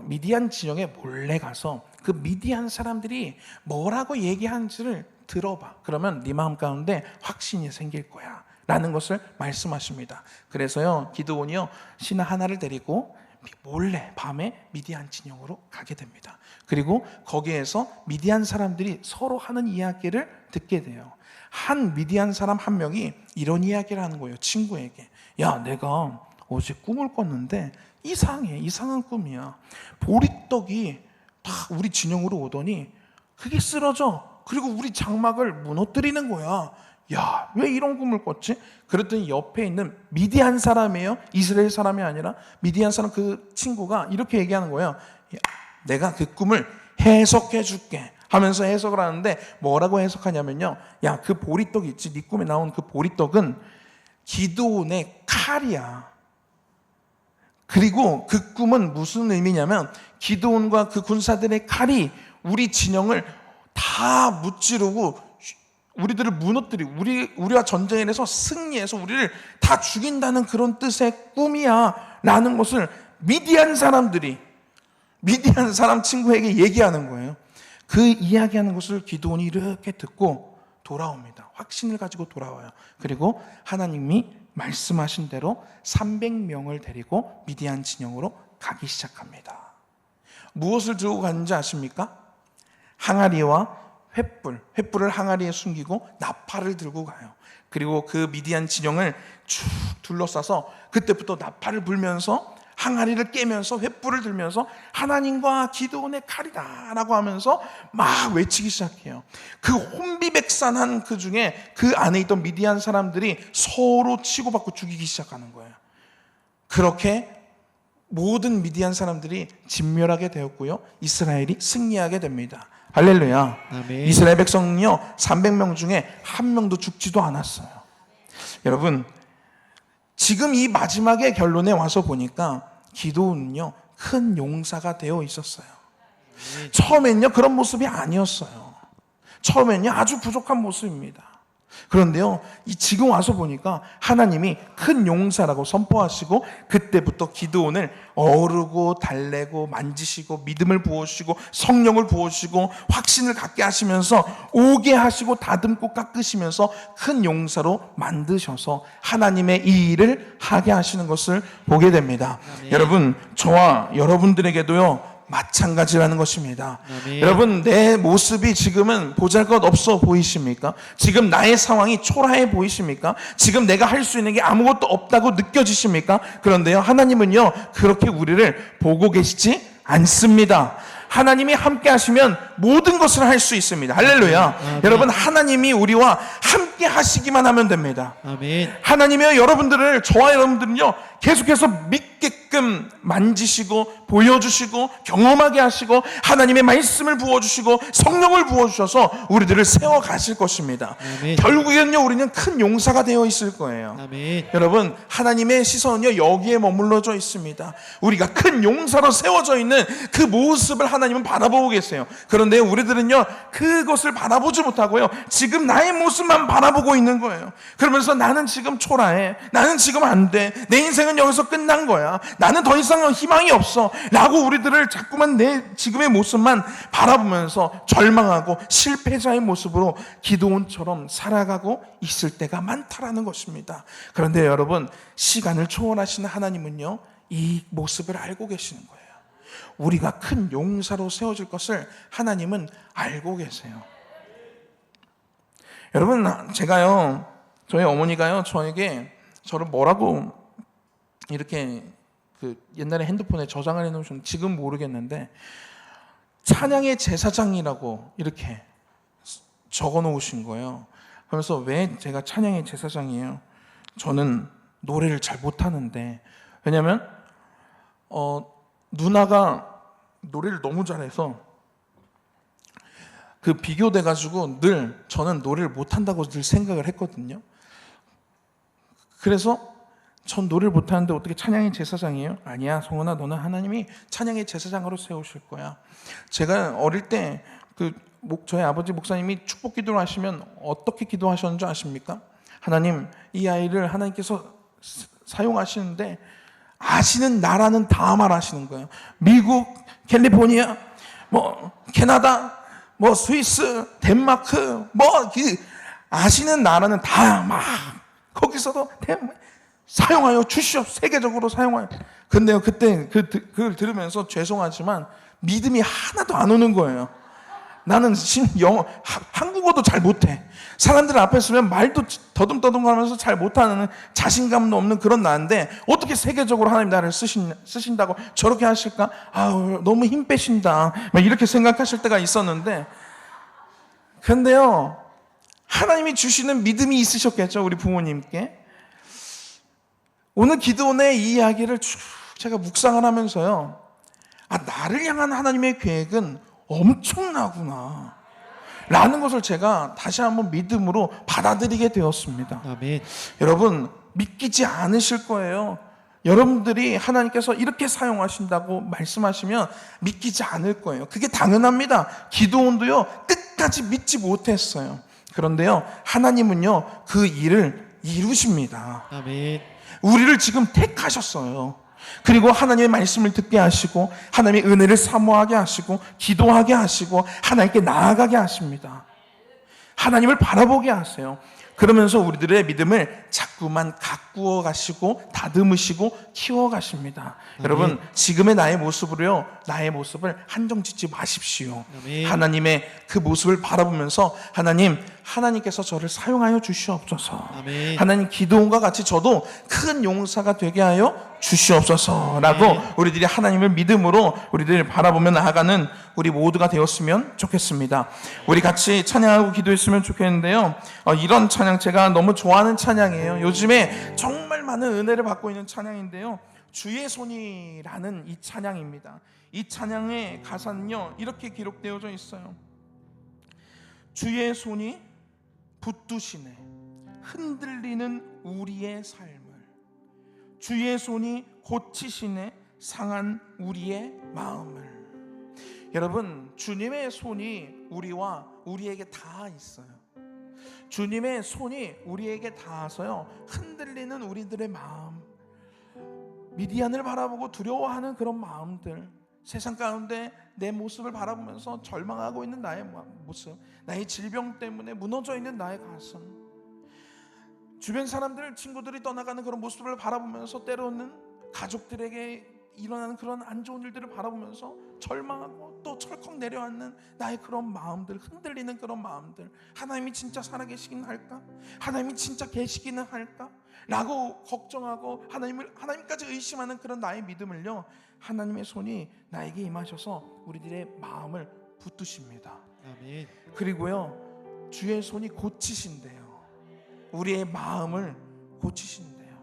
미디안 진영에 몰래 가서 그 미디안 사람들이 뭐라고 얘기하는지를 들어봐. 그러면 네 마음 가운데 확신이 생길 거야 라는 것을 말씀하십니다. 그래서요, 기드온이요, 신하 하나를 데리고 몰래 밤에 미디안 진영으로 가게 됩니다. 그리고 거기에서 미디안 사람들이 서로 하는 이야기를 듣게 돼요. 한 미디안 사람 한 명이 이런 이야기를 하는 거예요. 친구에게. 야, 내가 어제 꿈을 꿨는데 이상한 꿈이야. 보리떡이 다 우리 진영으로 오더니 그게 쓰러져. 그리고 우리 장막을 무너뜨리는 거야. 야, 왜 이런 꿈을 꿨지? 그랬더니 옆에 있는 미디안 사람이에요. 이스라엘 사람이 아니라 미디안 사람, 그 친구가 이렇게 얘기하는 거예요. 야, 내가 그 꿈을 해석해 줄게 하면서 해석을 하는데 뭐라고 해석하냐면요, 야, 그 보리떡 있지, 네 꿈에 나온 그 보리떡은 기드온의 칼이야. 그리고 그 꿈은 무슨 의미냐면 기드온과 그 군사들의 칼이 우리 진영을 다 무찌르고 우리들을 무너뜨리고 우리와 전쟁에 대해서 승리해서 우리를 다 죽인다는 그런 뜻의 꿈이야 라는 것을 미디안 사람 친구에게 얘기하는 거예요. 그 이야기하는 것을 기드온이 이렇게 듣고 돌아옵니다. 확신을 가지고 돌아와요. 그리고 하나님이 말씀하신 대로 300명을 데리고 미디안 진영으로 가기 시작합니다. 무엇을 들고 가는지 아십니까? 항아리와 횃불을 항아리에 숨기고 나팔을 들고 가요. 그리고 그 미디안 진영을 쭉 둘러싸서 그때부터 나팔을 불면서 항아리를 깨면서 횃불을 들면서 하나님과 기드온의 칼이다 라고 하면서 막 외치기 시작해요. 그 혼비백산한 그 중에 그 안에 있던 미디안 사람들이 서로 치고받고 죽이기 시작하는 거예요. 그렇게 모든 미디안 사람들이 진멸하게 되었고요, 이스라엘이 승리하게 됩니다. 할렐루야. 아멘. 이스라엘 백성은요 300명 중에 한 명도 죽지도 않았어요. 여러분, 지금 이 마지막의 결론에 와서 보니까 기드온은요 큰 용사가 되어 있었어요. 처음엔요 그런 모습이 아니었어요. 처음엔요 아주 부족한 모습입니다. 그런데요, 지금 와서 보니까 하나님이 큰 용사라고 선포하시고 그때부터 기드온을 어르고 달래고 만지시고 믿음을 부어주시고 성령을 부어주시고 확신을 갖게 하시면서 오게 하시고 다듬고 깎으시면서 큰 용사로 만드셔서 하나님의 이 일을 하게 하시는 것을 보게 됩니다. 아멘. 여러분, 저와 여러분들에게도요 마찬가지라는 것입니다. 아멘. 여러분, 내 모습이 지금은 보잘것없어 보이십니까? 지금 나의 상황이 초라해 보이십니까? 지금 내가 할 수 있는 게 아무것도 없다고 느껴지십니까? 그런데요, 하나님은요 그렇게 우리를 보고 계시지 않습니다. 하나님이 함께 하시면 모든 것을 할 수 있습니다. 할렐루야. 아멘. 여러분, 하나님이 우리와 함께 하시기만 하면 됩니다. 아멘. 하나님이요 여러분들을, 저와 여러분들은요 계속해서 믿게끔 만지시고 보여주시고 경험하게 하시고 하나님의 말씀을 부어주시고 성령을 부어주셔서 우리들을 세워가실 것입니다. 아멘. 결국에는요 우리는 큰 용사가 되어 있을 거예요. 아멘. 여러분, 하나님의 시선은요 여기에 머물러져 있습니다. 우리가 큰 용사로 세워져 있는 그 모습을 하나님은 바라보고 계세요. 그런데 우리들은요 그것을 바라보지 못하고요 지금 나의 모습만 바라보고 있는 거예요. 그러면서 나는 지금 초라해, 나는 지금 안 돼, 내 인생은 여기서 끝난 거야, 나는 더 이상 희망이 없어 라고 우리들을 자꾸만 내 지금의 모습만 바라보면서 절망하고 실패자의 모습으로 기드온처럼 살아가고 있을 때가 많다라는 것입니다. 그런데 여러분, 시간을 초월하시는 하나님은요 이 모습을 알고 계시는 거예요. 우리가 큰 용사로 세워질 것을 하나님은 알고 계세요. 여러분, 제가요, 저희 어머니가요 저를 뭐라고 이렇게 그 옛날에 핸드폰에 저장을 해놓으셨는지 지금 모르겠는데 찬양의 제사장이라고 이렇게 적어 놓으신 거예요. 그러면서 왜 제가 찬양의 제사장이에요? 저는 노래를 잘 못하는데, 왜냐면 누나가 노래를 너무 잘해서 그 비교돼가지고 늘 저는 노래를 못한다고 늘 생각을 했거든요. 그래서 전 노래를 못하는데 어떻게 찬양의 제사장이에요? 아니야, 성훈아, 너는 하나님이 찬양의 제사장으로 세우실 거야. 제가 어릴 때 저희 아버지 목사님이 축복 기도를 하시면 어떻게 기도하셨는지 아십니까? 하나님, 이 아이를 하나님께서 사용하시는데 아시는 나라는 다 말하시는 거예요. 미국, 캘리포니아, 캐나다, 스위스, 덴마크, 아시는 나라는 다 막 거기서도 사용하여 주시옵, 세계적으로 사용하여. 근데요, 그때 그걸 들으면서 죄송하지만 믿음이 하나도 안 오는 거예요. 나는 한국어도 잘 못해. 사람들 앞에 서면 말도 더듬더듬하면서 잘 못하는, 자신감도 없는 그런 나인데 어떻게 세계적으로 하나님 나를 쓰신다고 저렇게 하실까? 아우, 너무 힘 빼신다, 이렇게 생각하실 때가 있었는데, 근데요, 하나님이 주시는 믿음이 있으셨겠죠, 우리 부모님께. 오늘 기도원의 이 이야기를 쭉 제가 묵상을 하면서요, 나를 향한 하나님의 계획은 엄청나구나 라는 것을 제가 다시 한번 믿음으로 받아들이게 되었습니다. 아멘. 여러분, 믿기지 않으실 거예요. 여러분들이 하나님께서 이렇게 사용하신다고 말씀하시면 믿기지 않을 거예요. 그게 당연합니다. 기도원도요, 끝까지 믿지 못했어요. 그런데요, 하나님은요, 그 일을 이루십니다. 아멘. 우리를 지금 택하셨어요. 그리고 하나님의 말씀을 듣게 하시고, 하나님의 은혜를 사모하게 하시고, 기도하게 하시고, 하나님께 나아가게 하십니다. 하나님을 바라보게 하세요. 그러면서 우리들의 믿음을 자꾸만 가꾸어 가시고 다듬으시고 키워 가십니다. 여러분, 지금의 나의 모습으로요, 나의 모습을 한정 짓지 마십시오. 아멘. 하나님의 그 모습을 바라보면서 하나님께서 저를 사용하여 주시옵소서. 아멘. 하나님, 기도원과 같이 저도 큰 용사가 되게 하여 주시옵소서라고 우리들이 하나님을 믿음으로 우리들 바라보며 나아가는 우리 모두가 되었으면 좋겠습니다. 우리 같이 찬양하고 기도했으면 좋겠는데요, 이런 찬양 제가 너무 좋아하는 찬양이에요. 요즘에 정말 많은 은혜를 받고 있는 찬양인데요, 주의 손이라는 이 찬양입니다. 이 찬양의 가사는요, 이렇게 기록되어져 있어요. 주의 손이 붙드시네 흔들리는 우리의 삶을, 주의 손이 고치시네 상한 우리의 마음을. 여러분, 주님의 손이 우리에게 다 있어요. 주님의 손이 우리에게 닿아서요, 흔들리는 우리들의 마음, 미디안을 바라보고 두려워하는 그런 마음들, 세상 가운데 내 모습을 바라보면서 절망하고 있는 나의 모습, 나의 질병 때문에 무너져 있는 나의 가슴, 주변 사람들, 친구들이 떠나가는 그런 모습을 바라보면서 때로는 가족들에게 일어나는 그런 안 좋은 일들을 바라보면서 절망하고 또 철컥 내려앉는 나의 그런 마음들, 흔들리는 그런 마음들, 하나님이 진짜 살아계시긴 할까? 하나님이 진짜 계시기는 할까? 라고 걱정하고 하나님까지 의심하는 그런 나의 믿음을요, 하나님의 손이 나에게 임하셔서 우리들의 마음을 붙드십니다. 아멘. 그리고요, 주의 손이 고치신대요. 우리의 마음을 고치신대요.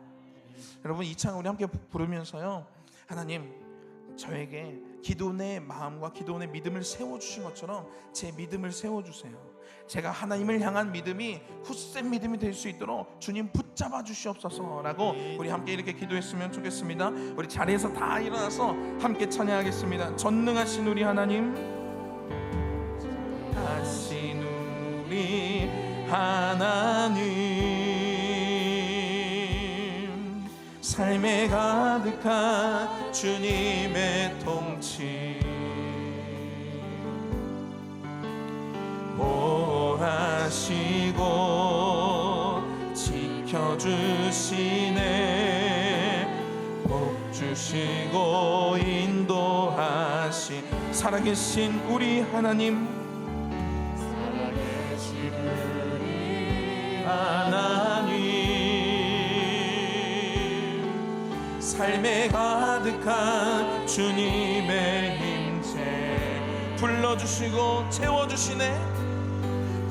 여러분, 이 찬 우리 함께 부르면서요, 하나님, 저에게 기도원의 마음과 기도원의 믿음을 세워주신 것처럼 제 믿음을 세워주세요. 제가 하나님을 향한 믿음이 굳센 믿음이 될 수 있도록 주님 붙잡아 주시옵소서라고 우리 함께 이렇게 기도했으면 좋겠습니다. 우리 자리에서 다 일어나서 함께 찬양하겠습니다. 전능하신 우리 하나님, 하신 우리 하나님, 삶에 가득한 주님의 통치 보호하시고 지켜주시네, 복 주시고 인도하시 살아계신 우리 하나님, 살아계신 우리 하나님, 삶에 가득한 주님의 힘채 불러주시고 채워주시네,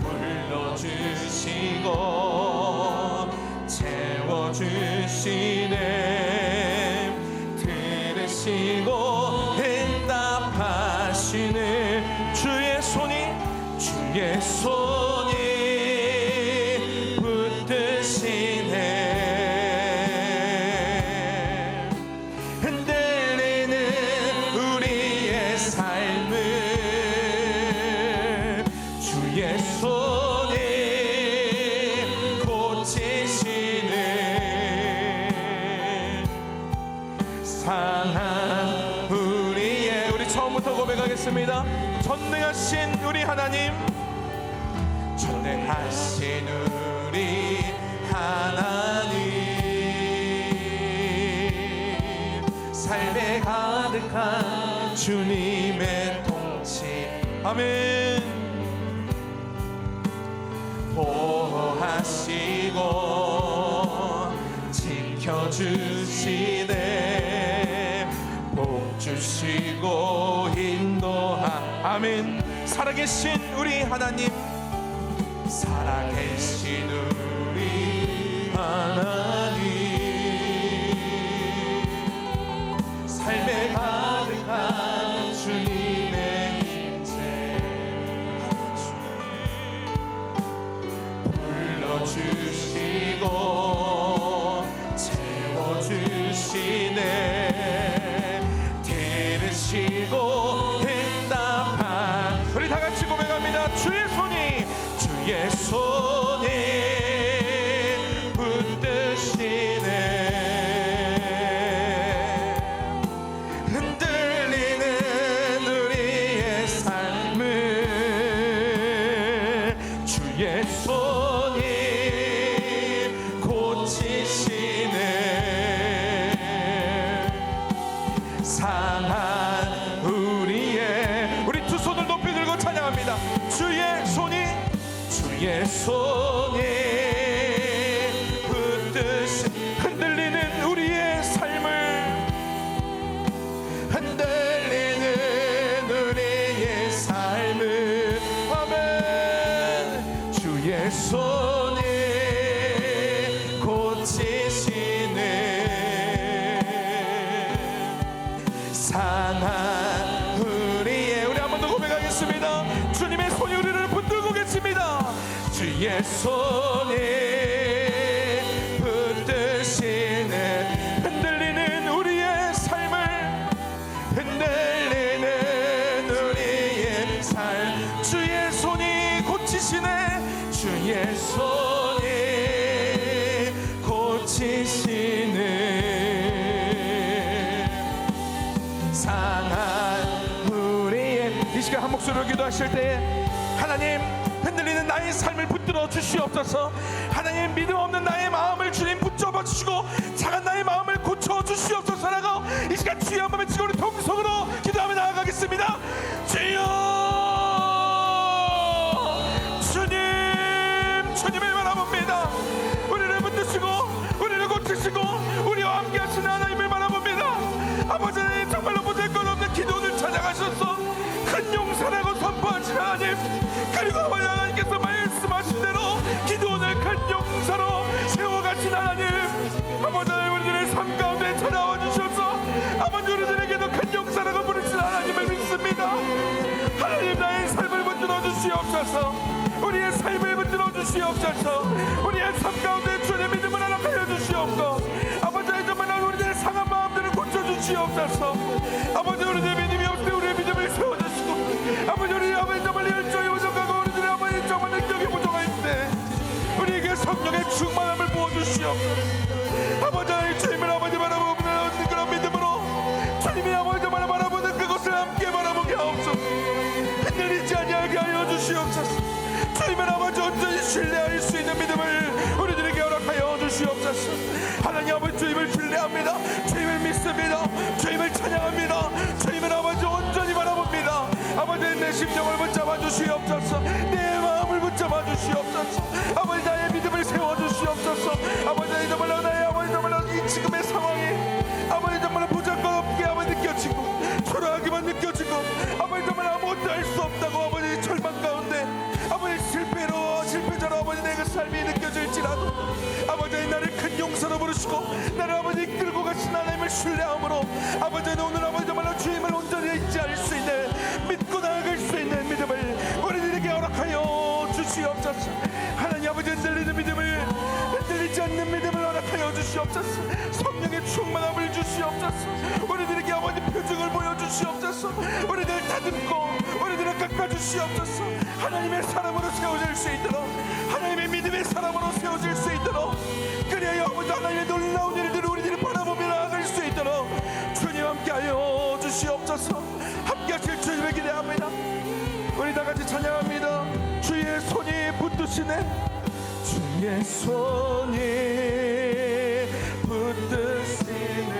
불러주시고 채워주시네, 들으시고 응답하 고백하겠습니다. 전능하신 우리 하나님, 전능하신 우리 하나님, 삶에 가득한 주님의 통치, 아멘. 보호하시고 지켜주시네, 복 주시고 아멘. 살아계신 우리 하나님, 살아계신 우리 하나님, 삶에 가득한 주님의 임재 불러주시고 채워주시네, 들으시고 응답한, 우리 다같이 고백합니다. 주의 손이 붙드시네, 흔들리는 우리의 삶을 주의 손이 고치시네, 상한 우리의, 우리 두 손을 높이 들고 찬양합니다. 주의 손이 붙드시, 흔들리는 우리의 삶을, 흔들리는 우리의 삶을, 아멘. 주의 손이 고치시네, 상한 우리의, 우리 한 번 더 고백하겠습니다. 주님의 손이 우리를 붙들고 계십니다. 주의 손이 붙드시네, 흔들리는 우리의 삶을, 흔들리는 우리의 삶, 주의 손이 고치시네, 주의 손이 고치시네, 상한 우리의. 이 시간 한 목소리로 기도하실 때, 하나님, 흔들리는 나의 삶을 붙들어 주시옵소서. 하나님, 믿음 없는 나의 마음을 주님 붙잡아 주시고 작은 나의 마음을 고쳐 주시옵소서라고 이 시간 주여 한번 외치고 우리 통성으로 기도하며 나아가겠습니다. 주여, 주님을 바라봅니다. 우리를 붙드시고 우리를 고치시고 우리와 함께 하시는 하나님을 바라봅니다. 아버지, 정말로 못할 것 없는 기도를 찾아가셔서 큰 용사라고 선포하신 하나님, 그리고 아버지 하나님께서 말씀하신 대로 기도원을 큰 용사로 세워가신 하나님, 아버지 우리들의 삶 가운데 찾아와 주셔서 아버지 우리들에게도 큰 용사라고 부르신 하나님을 믿습니다. 하나님, 나의 삶을 붙들어 주시옵소서, 우리의 삶을 붙들어 주시옵소서, 우리의 삶 가운데 주의 믿음을 허락하여 주시옵소서. 아버지, 정말 우리들의 상한 마음들을 고쳐주시옵소서. 아버지, 우리들의 믿음이 없을 때 우리의 믿음을 세워주시고, 아버지, 우리 아버지 정말 열정이 부족하고 우리들의 아버지 정말 능력이 부족할 때 우리에게 성령의 충만함을 부어주시옵소서. 아버지, 주님을 아버지 바라보는 그런 믿음으로 주님이 아버지 정말 바라보는 그것을 함께 바라보게 하옵소서. 흔들리지 아니하게 하여 주시옵소서. 주님을 아버지 온전히 신뢰할 수 있는 믿음을 우리들에게 허락하여 주시옵소서. 하나님 아버지, 주님을 신뢰합니다. 주님을 믿습니다. 주님을 찬양합니다. 주님을 아버지 온전히 바라봅니다. 아버지, 내 심정을 붙잡아 주시옵소서. 내 마음을 붙잡아 주시옵소서. 아버지, 나의 믿음을 세워 주시옵소서. 아버지, 정말로 나의 아버지 정말로 이 지금의 상황이 아버지 정말로 보잘것없게 아버지 느껴지고 초라하기만 느껴지고 아버지 정말 아무것도 할 수 없다고 아버지 절망 가운데 아버지 실패자로 아버지 내 그 삶이 느껴질지라도 아버지, 나를 큰 용사로 부르시고 나를 아버지 이끌고 가신 하나님을 신뢰함으로 아버지, 오늘 아버지 정말로 주님을 온전히 의지할 수 있는, 믿고 나아갈 수 있는 믿음을 우리들에게 허락하여 주시옵소서. 하나님 아버지, 흔들리는 믿음을, 흔들리지 않는 믿음을 허락하여 주시옵소서. 성령의 충만함을 주시옵소서. 우리들에게 아버지 표적을 보여주시옵소서. 우리들 다듬고 우리들을 깎아주시옵소서. 하나님의 사람으로 세워질 수 있도록, 하나님의 믿음의 사람으로 세워질 수 있도록, 그래야 아버지 하나님의 놀라운 일들을 우리들이 바라보며 나아갈 수 있도록 주님 함께하여 주시옵소서. 함께 함께 하실 주님을 기대합니다. 우리 다 같이 찬양합니다. 주의 손이 붙드시네. 주의 손이 붙드시네.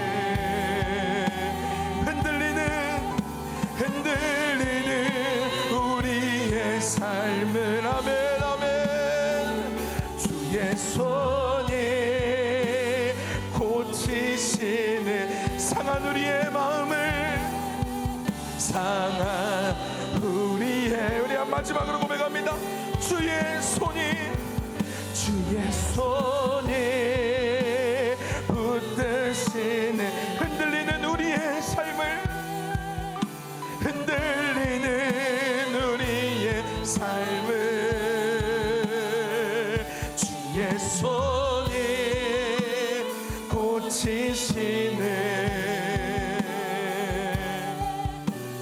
흔들리는 우리의 삶을 아멘 아멘. 주의 손이 고치시네. 상한 우리의 마음을 상한 우리의 우리 한 마지막으로 고백합니다. 주의 손이 붙드시네. 흔들리는 우리의 삶을 흔들리는 우리의 삶을 주의 손이 고치시네.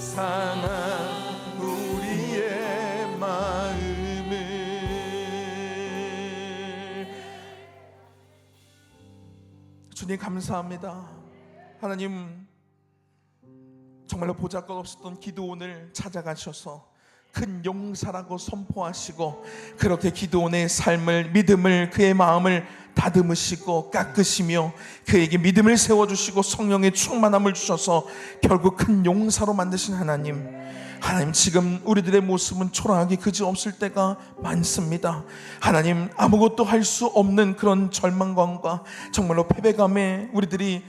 상한 우리의 마음을. 주님 감사합니다. 하나님 정말로 보잘것없었던 기드온을 찾아가셔서 큰 용사라고 선포하시고 그렇게 기드온의 삶을 믿음을 그의 마음을 다듬으시고 깎으시며 그에게 믿음을 세워주시고 성령의 충만함을 주셔서 결국 큰 용사로 만드신 하나님, 지금 우리들의 모습은 초라하기 그지없을 때가 많습니다. 하나님, 아무것도 할 수 없는 그런 절망감과 정말로 패배감에 우리들이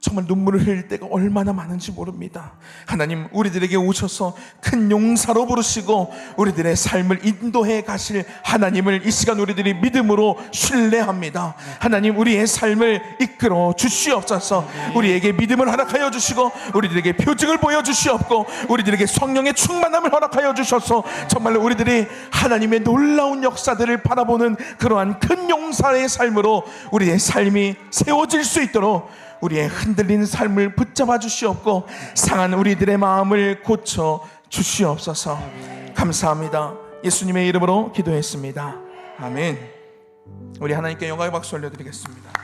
정말 눈물을 흘릴 때가 얼마나 많은지 모릅니다. 하나님, 우리들에게 오셔서 큰 용사로 부르시고 우리들의 삶을 인도해 가실 하나님을 이 시간 우리들이 믿음으로 신뢰합니다. 하나님, 우리의 삶을 이끌어 주시옵소서. 우리에게 믿음을 허락하여 주시고 우리들에게 표징을 보여주시옵고 우리들에게 성령의 충만함을 허락하여 주셔서 정말로 우리들이 하나님의 놀라운 역사들을 바라보는 그러한 큰 용사의 삶으로 우리의 삶이 세워질 수 있도록 우리의 흔들리는 삶을 붙잡아 주시옵고 상한 우리들의 마음을 고쳐 주시옵소서. 감사합니다. 예수님의 이름으로 기도했습니다. 아멘. 우리 하나님께 영광의 박수 올려드리겠습니다.